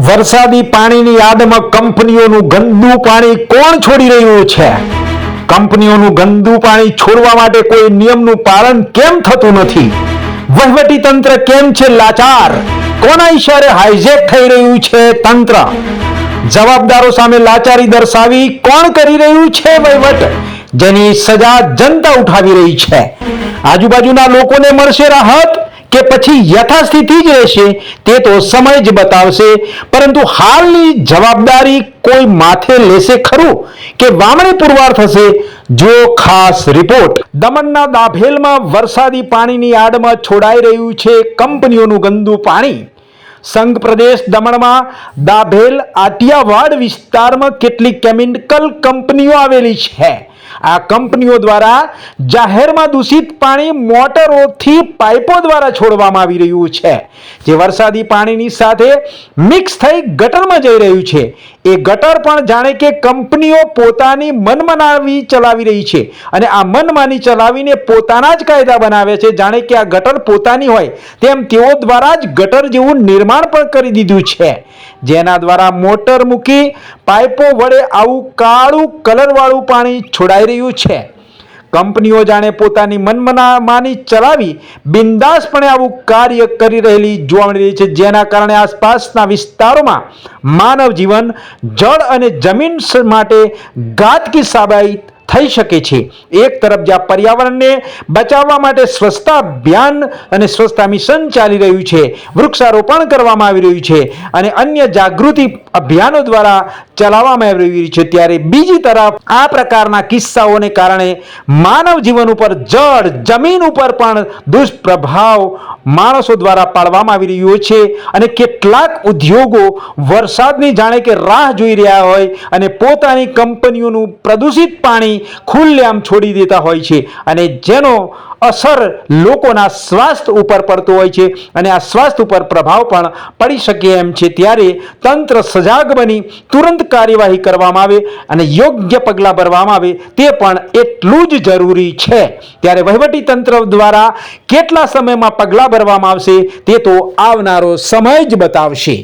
વરસાદી પાણીની યાદમાં કંપનીઓનું ગંદુ પાણી કોણ છોડી રહ્યું છે? કંપનીઓનું ગંદુ પાણી છોડવા માટે કોઈ નિયમનું પાલન કેમ થતું નથી? વહીવટી તંત્ર કેમ છે લાચાર? કોના ઈશારે હાઈજેક થઈ રહ્યું છે તંત્ર? જવાબદારો સામે લાચારી દર્શાવી કોણ કરી રહ્યું છે વહીવટ, જેની સજા જનતા ઉઠાવી રહી છે? આજુબાજુના લોકોને મળશે રાહત કે પછી યથાસ્થિતિ જ રહેશે તે તો સમય જ બતાવશે, પરંતુ હાલની જવાબદારી કોઈ માથે લેશે ખરું કે વામણી પુરવાર થશે? જો ખાસ રિપોર્ટ. દમણના દાભેલમાં વરસાદી પાણીની આડમાં છોડાઈ રહ્યું છે કંપનીઓનું ગંદુ પાણી. સંઘ પ્રદેશ દમણમાં દાભેલ આટિયાવાડ વિસ્તારમાં કેટલીક કેમિકલ કંપનીઓ આવેલી છે. આ કંપનીઓ દ્વારા જાહેરમાં દૂષિત પાણી મોટરોથી પાઇપો દ્વારા છોડવામાં આવી રહ્યું છે, જે વરસાદી પાણીની સાથે મિક્સ થઈ ગટરમાં જઈ રહ્યું છે. એ ગટર પણ જાણે કે કંપનીઓ પોતાની મનમાની ચલાવી રહી છે, અને આ મનમાની ચલાવીને પોતાના જ કાયદા બનાવે છે, જાણે કે આ ગટર પોતાની હોય તેમ તેઓ દ્વારા જ ગટર જેવું નિર્માણ પણ કરી દીધું છે, જેના દ્વારા મોટર મૂકી પાઇપો વડે આવું કાળું કલરવાળું પાણી છોડાઈ રહ્યું છે. કંપનીઓ જાણે પોતાની મનમાની ચલાવી બિંદાસપણે આવું કાર્ય કરી રહેલી જોવા મળી રહી છે, જેના કારણે આસપાસના વિસ્તારોમાં માનવ જીવન, જળ અને જમીન માટે ઘાતકી સાબિત થઈ શકે છે. એક તરફ જ્યાં પર્યાવરણને બચાવવા માટે સ્વચ્છતા અભિયાન અને સ્વચ્છતા મિશન ચાલી રહ્યું છે, વૃક્ષારોપણ કરવામાં આવી રહ્યું છે અને અન્ય જાગૃતિ અભિયાનો દ્વારા ચલાવવામાં આવી રહ્યું છે, ત્યારે બીજી તરફ આ પ્રકારના કિસ્સાઓને કારણે માનવ જીવન ઉપર, જળ, જમીન ઉપર પણ દુષ્પ્રભાવ માણસો દ્વારા પાડવામાં આવી રહ્યો છે. અને કેટલાક ઉદ્યોગો વરસાદની જાણે કે રાહ જોઈ રહ્યા હોય અને પોતાની કંપનીઓનું પ્રદૂષિત પાણી ખુલ્લેઆમ છોડી દેતા હોય છે, અને જેનો અસર લોકોના સ્વાસ્થ્ય ઉપર પડતો હોય છે, અને આ સ્વાસ્થ્ય ઉપર પ્રભાવ પણ પડી શકે એમ છે. ત્યારે તંત્ર સજાગ બની તુરંત કાર્યવાહી કરવામાં આવે અને યોગ્ય પગલાં ભરવામાં આવે તે પણ એટલું જ જરૂરી છે. ત્યારે વહીવટી તંત્ર દ્વારા કેટલા સમયમાં પગલાં ભરવામાં આવશે તે તો આવનારો સમય જ બતાવશે.